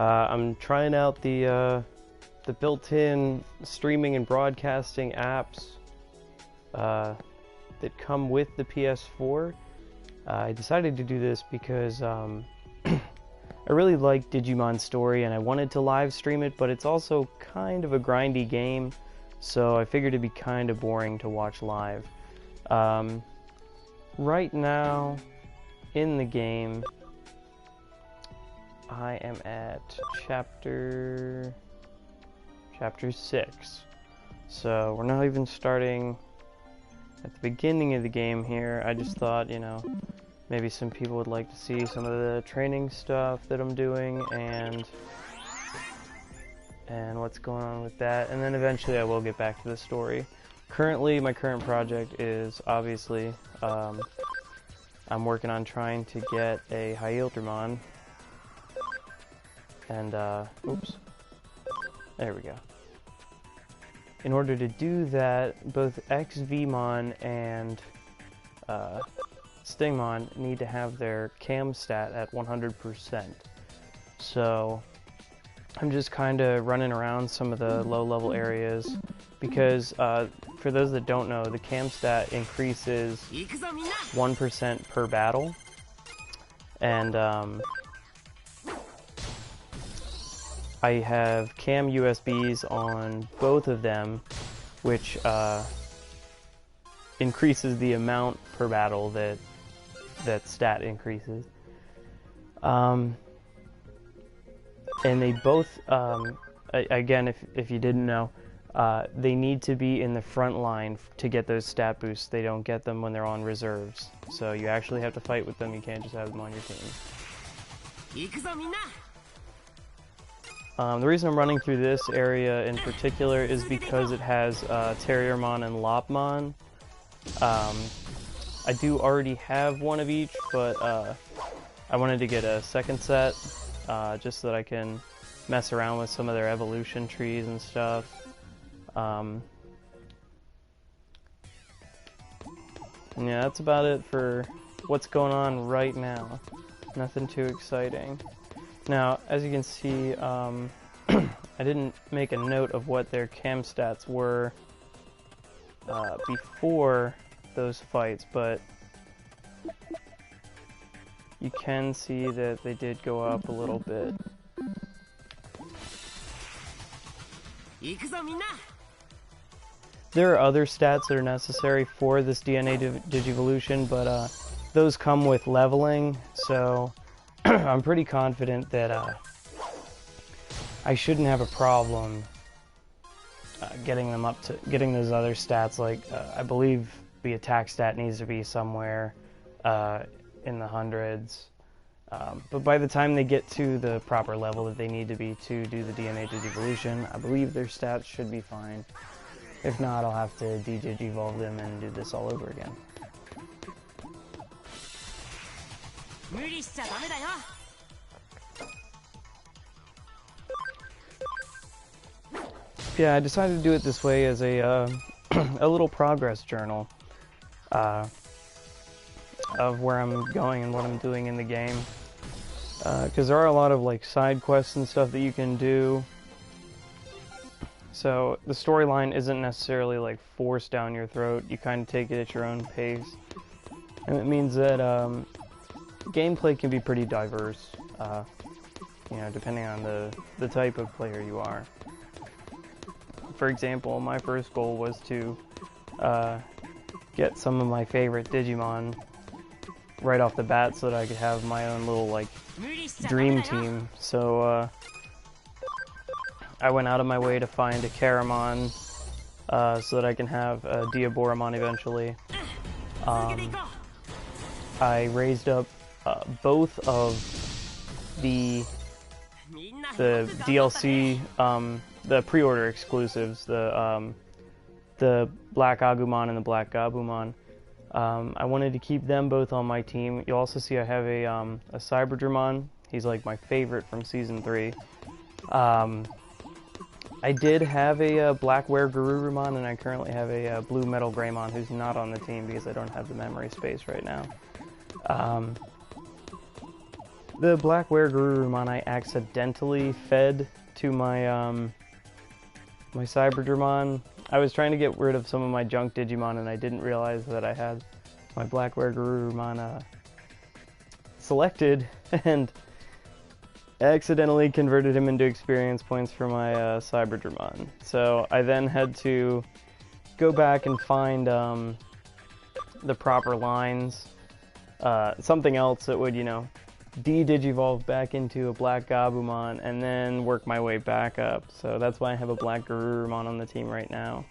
I'm trying out the built-in streaming and broadcasting apps that come with the PS4. I decided to do this because I really like Digimon Story and I wanted to live stream it, but it's also kind of a grindy game, so I figured it'd be kind of boring to watch live. Right now, in the game, I am at chapter 6. So we're not even starting at the beginning of the game here. I just thought, you know, maybe some people would like to see some of the training stuff that I'm doing and what's going on with that. And then eventually I will get back to the story. Currently, my current project is obviously, I'm working on trying to get a Hyildramon. And, oops. There we go. In order to do that, both XVmon and Stingmon need to have their cam stat at 100%. So I'm just kind of running around some of the low-level areas because, for those that don't know, the cam stat increases 1% per battle. And I have cam USBs on both of them, which increases the amount per battle that stat increases. And they both, again, if you didn't know, they need to be in the front line to get those stat boosts. They don't get them when they're on reserves. So you actually have to fight with them. You can't just have them on your team. The reason I'm running through this area in particular is because it has Terriermon and Lopmon. I do already have one of each, but I wanted to get a second set just so that I can mess around with some of their evolution trees and stuff. Yeah, that's about it for what's going on right now. Nothing too exciting. Now, as you can see, I didn't make a note of what their cam stats were before those fights, but you can see that they did go up a little bit. There are other stats that are necessary for this DNA Digivolution, but those come with leveling, so I'm pretty confident that I shouldn't have a problem getting them up to those other stats. Like I believe the attack stat needs to be somewhere in the hundreds, but by the time they get to the proper level that they need to be to do the DNA Digivolution, I believe their stats should be fine. If not, I'll have to de-Digivolve them and do this all over again. Yeah, I decided to do it this way as a a little progress journal of where I'm going and what I'm doing in the game. Because there are a lot of like side quests and stuff that you can do. So the storyline isn't necessarily like forced down your throat. You kind of take it at your own pace, and it means that gameplay can be pretty diverse. You know, depending on the type of player you are. For example, my first goal was to get some of my favorite Digimon right off the bat so that I could have my own little like dream team. So I went out of my way to find a Caramon so that I can have a Diaboromon eventually. I raised up both of the DLC, the pre-order exclusives, the Black Agumon and the Black Gabumon. I wanted to keep them both on my team. You'll also see I have a Cyberdramon. He's like my favorite from Season 3. I did have a Black Were-Garurumon, and I currently have a Blue Metal Greymon who's not on the team because I don't have the memory space right now. The Black Weregurumon I accidentally fed to my my Cyberdramon. I was trying to get rid of some of my junk Digimon and I didn't realize that I had my Black Weregurumon selected and accidentally converted him into experience points for my Cyberdramon. So I then had to go back and find the proper lines, something else that would, you know, de-digivolve back into a Black Gabumon and then work my way back up. So that's why I have a Black Garurumon on the team right now.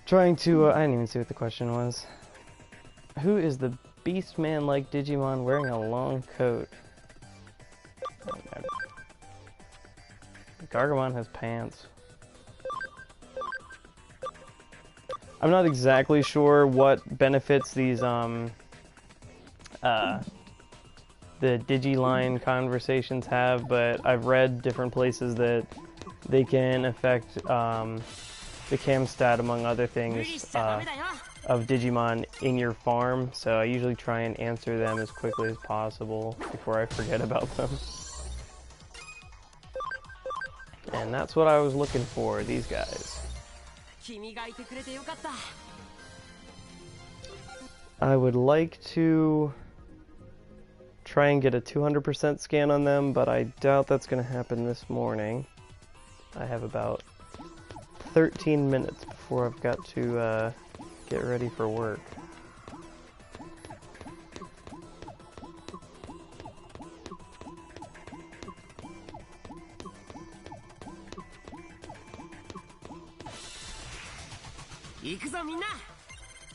Trying to, I didn't even see what the question was. Who is the Beastman-like Digimon wearing a long coat? Oh, no. Gargomon has pants. I'm not exactly sure what benefits these, the Digiline conversations have, but I've read different places that they can affect, the cam stat, among other things, of Digimon in your farm, so I usually try and answer them as quickly as possible before I forget about them. And that's what I was looking for, these guys. I would like to try and get a 200% scan on them, but I doubt that's going to happen this morning. I have about 13 minutes before I've got to get ready for work.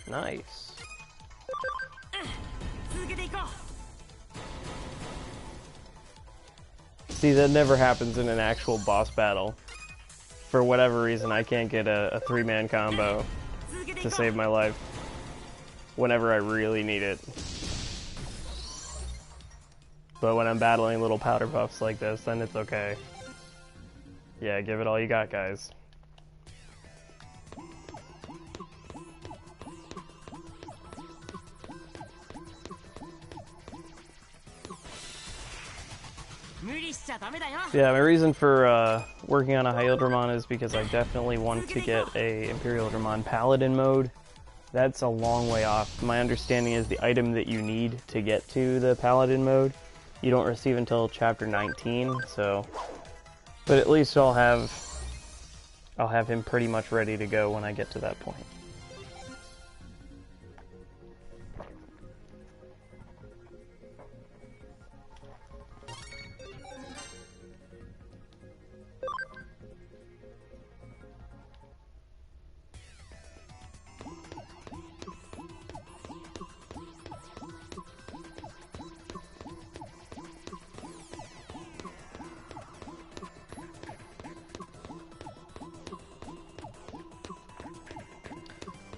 Nice. See, that never happens in an actual boss battle. For whatever reason, I can't get a three-man combo to save my life whenever I really need it. But when I'm battling little powder puffs like this, then it's okay. Yeah, give it all you got, guys. Yeah, my reason for working on a Hyildramon is because I definitely want to get a Imperial Dramon Paladin mode. That's a long way off. My understanding is the item that you need to get to the Paladin mode, you don't receive until chapter 19, so... But at least I'll have him pretty much ready to go when I get to that point.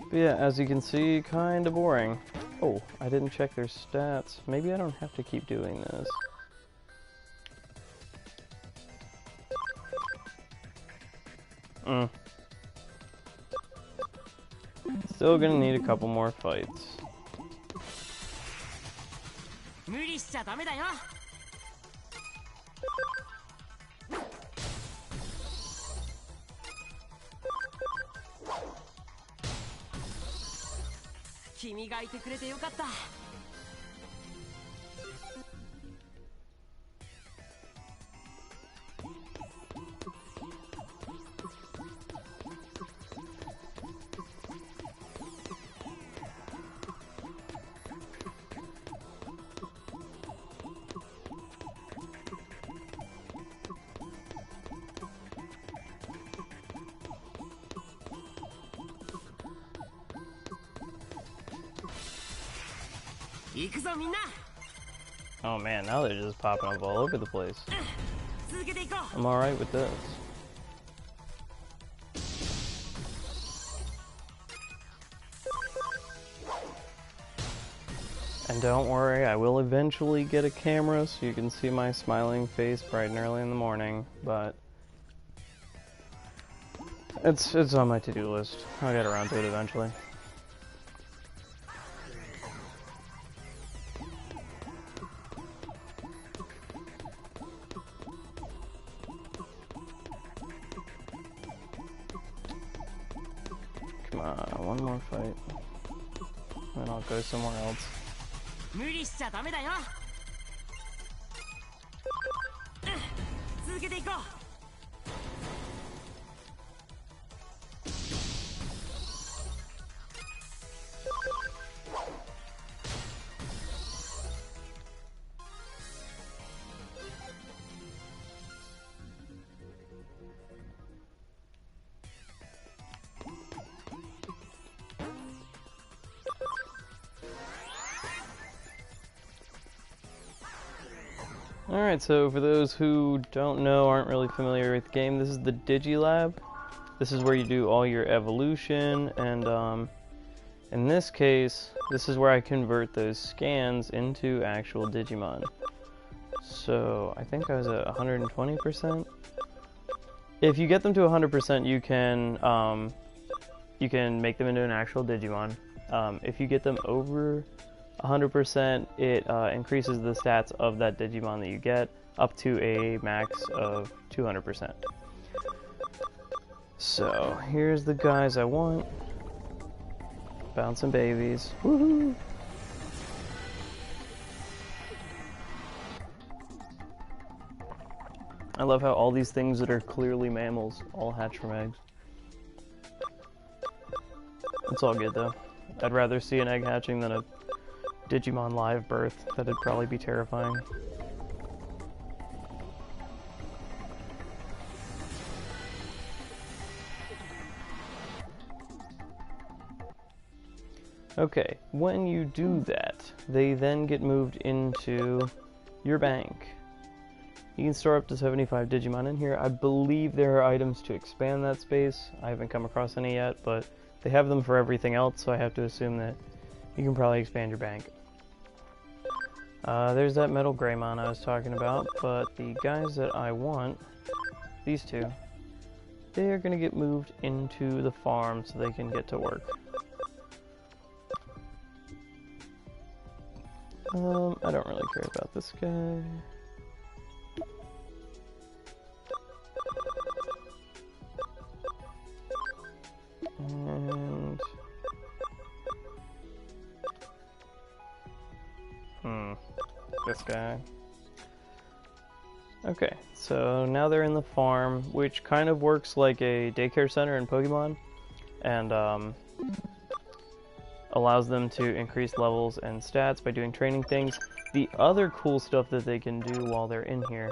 But yeah, as you can see, kinda boring. Oh, I didn't check their stats. Maybe I don't have to keep doing this. Still gonna need a couple more fights. Oh man, now they're just popping up all over the place. I'm alright with this. And don't worry, I will eventually get a camera so you can see my smiling face bright and early in the morning, but it's on my to-do list. I'll get around to it eventually. One more fight. Then I'll go somewhere else. 無理しちゃダメだよ。続けていこう。Alright, so for those who don't know, aren't really familiar with the game, this is the Digilab. This is where you do all your evolution, and in this case, this is where I convert those scans into actual Digimon. So, I think I was at 120%. If you get them to 100%, you can make them into an actual Digimon. If you get them over 100%, it increases the stats of that Digimon that you get up to a max of 200%. So, here's the guys I want. Bouncing babies. Woohoo! I love how all these things that are clearly mammals all hatch from eggs. It's all good though. I'd rather see an egg hatching than a Digimon live birth. That'd probably be terrifying. Okay, when you do that, they then get moved into your bank. You can store up to 75 Digimon in here. I believe there are items to expand that space. I haven't come across any yet, but they have them for everything else, so I have to assume that you can probably expand your bank. There's that Metal Greymon I was talking about, but the guys that I want, these two, they are going to get moved into the farm so they can get to work. I don't really care about this guy. And this guy. Okay, so now they're in the farm, which kind of works like a daycare center in Pokemon, and allows them to increase levels and stats by doing training things. The other cool stuff that they can do while they're in here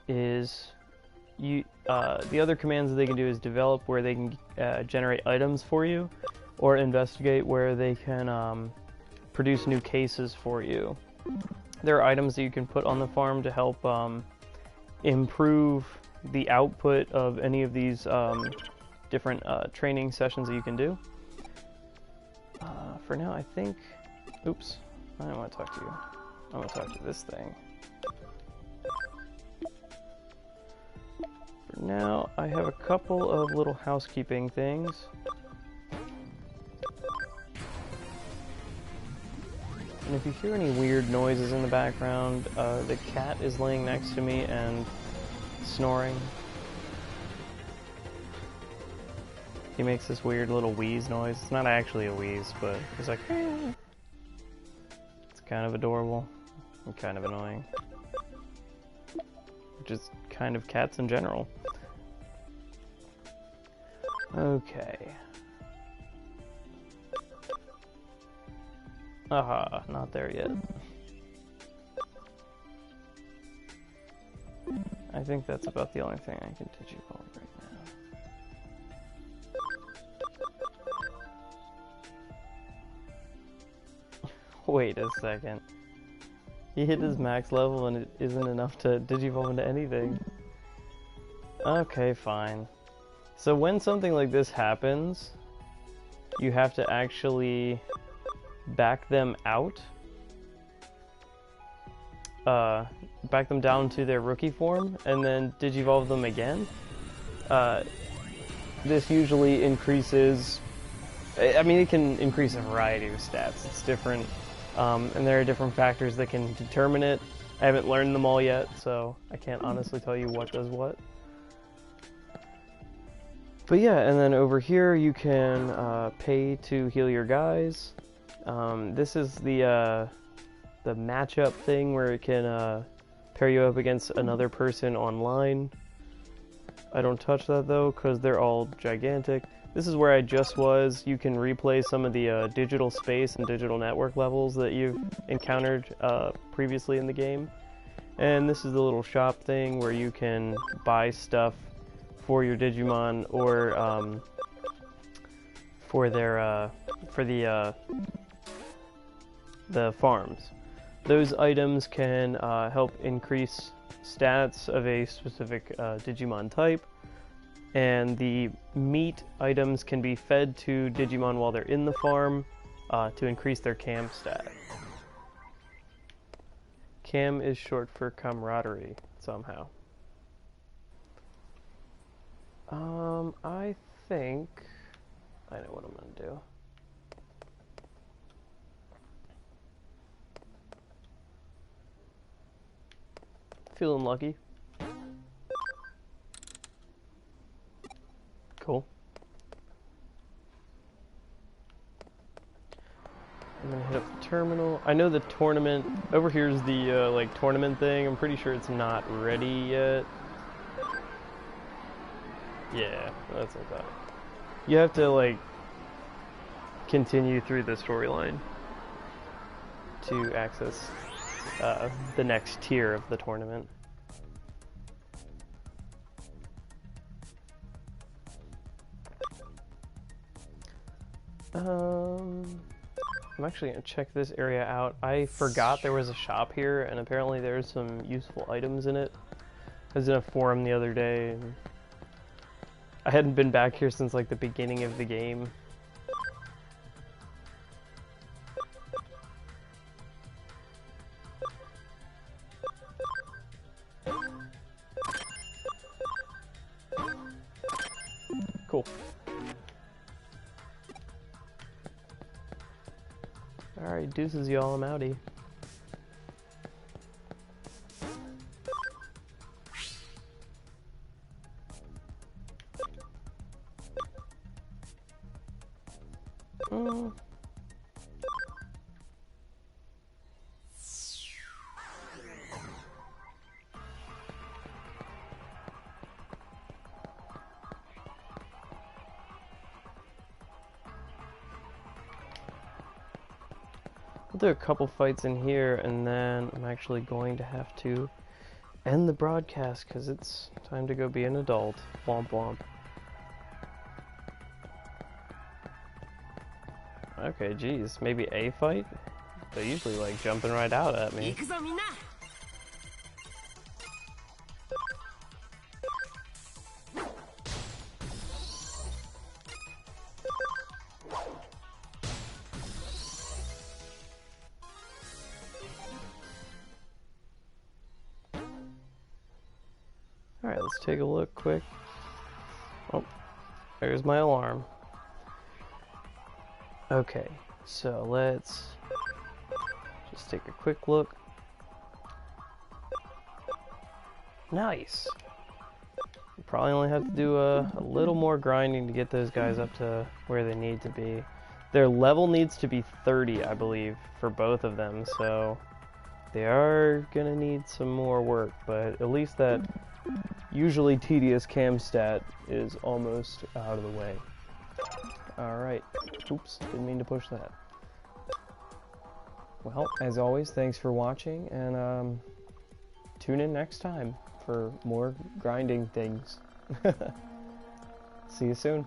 is the other commands that they can do is develop, where they can generate items for you, or investigate, where they can produce new cases for you. There are items that you can put on the farm to help improve the output of any of these different training sessions that you can do. For now, I think... Oops. I don't want to talk to you. I want to talk to this thing. For now, I have a couple of little housekeeping things. And if you hear any weird noises in the background, the cat is laying next to me and snoring. He makes this weird little wheeze noise. It's not actually a wheeze, but he's like, eh. It's kind of adorable and kind of annoying. Which is kind of cats in general. Okay. Aha, not there yet. I think that's about the only thing I can Digimon right now. Wait a second. He hit his max level and it isn't enough to Digivolve into anything. Okay, fine. So when something like this happens, you have to actually back them out. Back them down to their rookie form and then Digivolve them again. This usually increases... I mean, it can increase a variety of stats. It's different. And there are different factors that can determine it. I haven't learned them all yet, so I can't honestly tell you what does what. But yeah, and then over here you can pay to heal your guys. This is the matchup thing where it can pair you up against another person online. I don't touch that though because they're all gigantic. This is where I just was. You can replay some of the digital space and digital network levels that you've encountered previously in the game. And this is the little shop thing where you can buy stuff for your Digimon or for their the farms. Those items can help increase stats of a specific Digimon type, and the meat items can be fed to Digimon while they're in the farm to increase their cam stat. Cam is short for camaraderie somehow. I think I know what I'm gonna do. Feeling lucky. Cool. I'm gonna hit up the terminal. I know the tournament over here is the like tournament thing. I'm pretty sure it's not ready yet. Yeah, that's what I thought. You have to like continue through the storyline to access the next tier of the tournament. I'm actually gonna check this area out. I forgot there was a shop here, and apparently there's some useful items in it. I was in a forum the other day, and I hadn't been back here since like the beginning of the game. Cool. Alright, deuces y'all, I'm outie. I'll do a couple fights in here, and then I'm actually going to have to end the broadcast because it's time to go be an adult. Womp womp. Okay, geez, maybe a fight? They're usually like jumping right out at me. Alright, let's take a look quick. Oh, there's my alarm. Okay, so let's just take a quick look. Nice! You probably only have to do a little more grinding to get those guys up to where they need to be. Their level needs to be 30, I believe, for both of them, so they are gonna need some more work, but at least that usually tedious cam stat is almost out of the way. Alright. Oops, didn't mean to push that. Well, as always, thanks for watching, and tune in next time for more grinding things. See you soon.